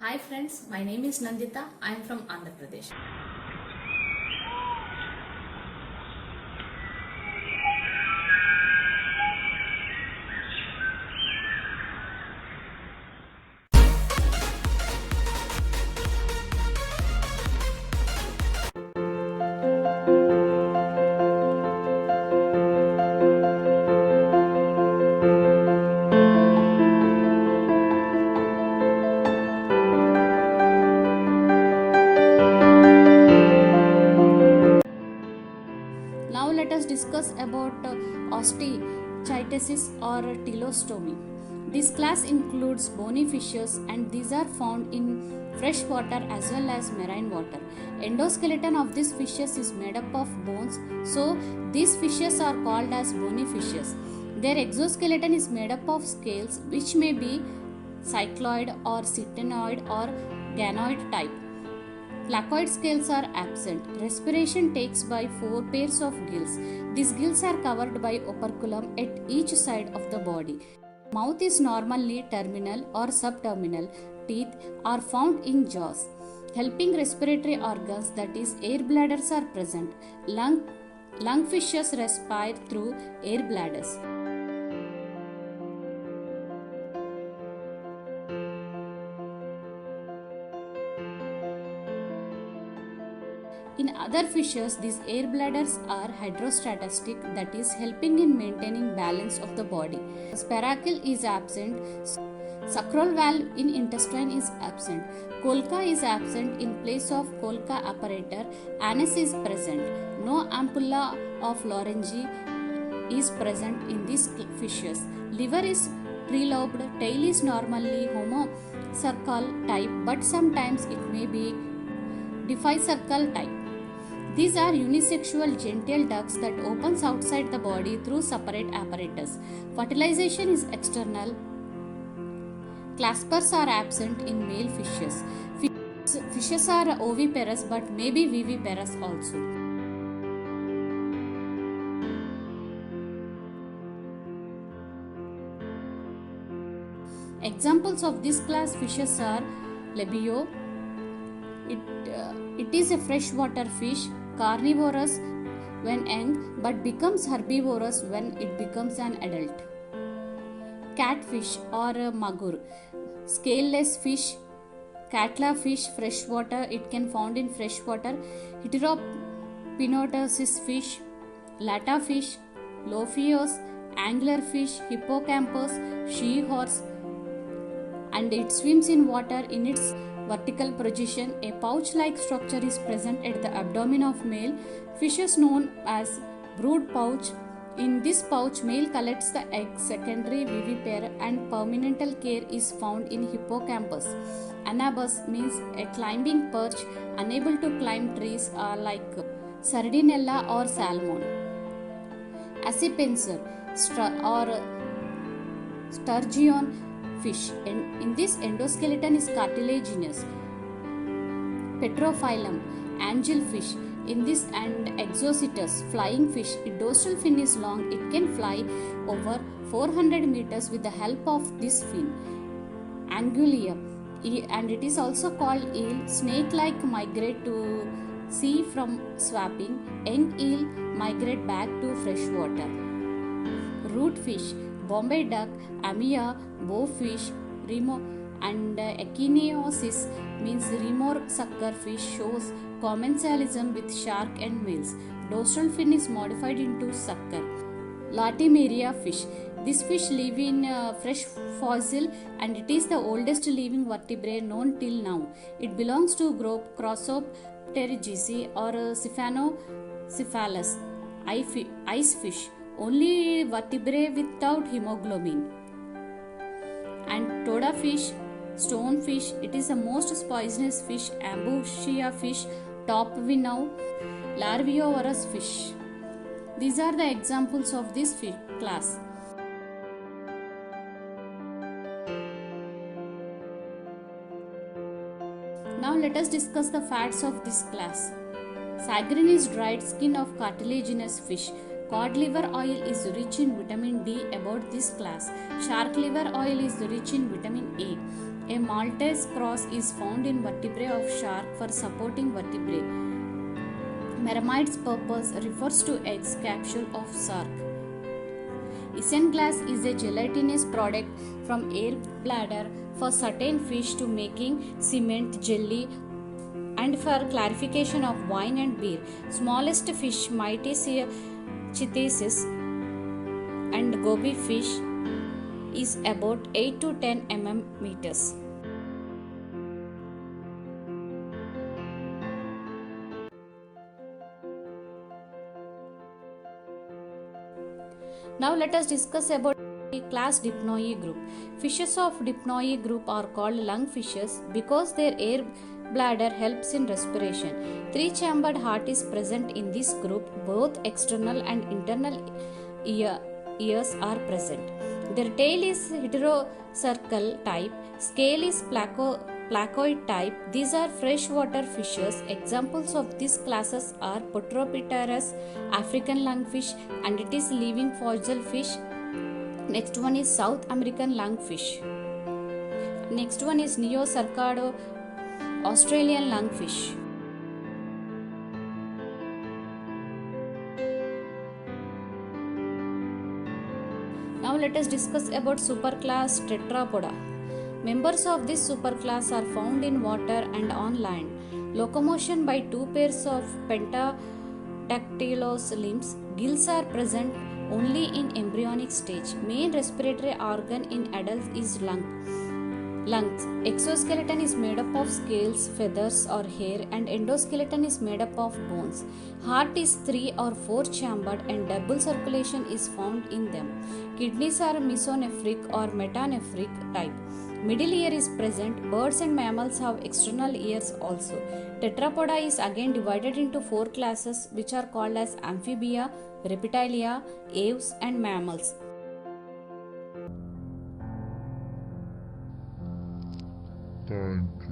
Hi friends, my name is Nandita. I am from Andhra Pradesh. Now let us discuss about osteichthysis or telostomy. This class includes bony fishes and these are found in fresh water as well as marine water. Endoskeleton of these fishes is made up of bones, so these fishes are called as bony fishes. Their exoskeleton is made up of scales which may be cycloid or ctenoid or ganoid type. Placoid scales are absent. Respiration takes by 4 pairs of gills. These gills are covered by operculum at each side of the body. Mouth is normally terminal or subterminal. Teeth are found in jaws. Helping respiratory organs, that is, air bladders, are present. Lung fishes respire through air bladders. In other fishes, these air bladders are hydrostatic, that is, helping in maintaining balance of the body. Sparacle is absent. Sacral valve in intestine is absent. Colca is absent in place of colca apparator. Anus is present. No ampulla of Lorentzi is present in these fishes. Liver is trilobed. Tail is normally homocercal type, but sometimes it may be difficircal type. These are unisexual genital ducts that opens outside the body through separate apparatus. Fertilization is external. Claspers are absent in male fishes. Fishes are oviparous but may be viviparous also. Examples of this class fishes are labio. It is a freshwater fish, carnivorous when young but becomes herbivorous when it becomes an adult. Catfish or magur, scaleless fish, catla fish, freshwater, it can found in freshwater. Heteropinotosis fish, lata fish, lophios, anglerfish, hippocampus, she horse, and it swims in water in its vertical position. A pouch-like structure is present at the abdomen of male fishes known as brood pouch. In this pouch, male collects the egg, secondary vivipare, and permanental care is found in hippocampus. Anabus means a climbing perch, unable to climb trees like Sardinella or salmon. Accipenser or sturgeon fish. In this endoskeleton is cartilaginous. Petrophyllum, angelfish. In this and Exocetus, flying fish. Its dorsal fin is long. It can fly over 400 meters with the help of this fin. Anguilla, and it is also called eel. Snake-like migrate to sea from swamping. Young eel migrate back to fresh water. Root fish, Bombay duck, amia, bowfish, remo, and echiniosis means remor sucker fish shows commensalism with shark and males. Dorsal fin is modified into sucker. Latimeria fish. This fish live in fresh fossil and it is the oldest living vertebrate known till now. It belongs to group Crossopterygiaceae or Cephanocephalus, ice fish. Only vertebrate without hemoglobin. And toda fish, stonefish, it is the most poisonous fish. Ambushia fish, topvinau, larvivorous fish. These are the examples of this fish class. Now let us discuss the fats of this class. Sagarin is dried skin of cartilaginous fish. Cod liver oil is rich in vitamin D about this class. Shark liver oil is rich in vitamin A. A Maltese cross is found in vertebrae of shark for supporting vertebrae. Mermaid's purpose refers to eggs capsule of shark. Isinglass is a gelatinous product from air bladder for certain fish to making cement, jelly, and for clarification of wine and beer. Smallest fish, Mytisia chithesis and goby fish, is about 8 to 10 meters. Now let us discuss about class Dipnoe group. Fishes of Dipnoe group are called lungfishes because their air bladder helps in respiration. Three-chambered heart is present in this group. Both external and internal ears are present. Their tail is heterocercal type. Scale is placoid type. These are freshwater fishes. Examples of these classes are Potropterus, African lungfish, and it is living fossil fish. Next one is South American lungfish. Next one is Neocercado, Australian lungfish. Now let us discuss about superclass Tetrapoda. Members of this superclass are found in water and on land. Locomotion by two pairs of pentadactylous limbs. Gills are present only in embryonic stage. Main respiratory organ in adults is lungs. Exoskeleton is made up of scales, feathers or hair, and endoskeleton is made up of bones. Heart is 3 or 4 chambered and double circulation is found in them. Kidneys are mesonephric or metanephric type. Middle ear is present. Birds and mammals have external ears also. Tetrapoda is again divided into 4 classes which are called as amphibia, reptilia, aves and mammals. Thank you.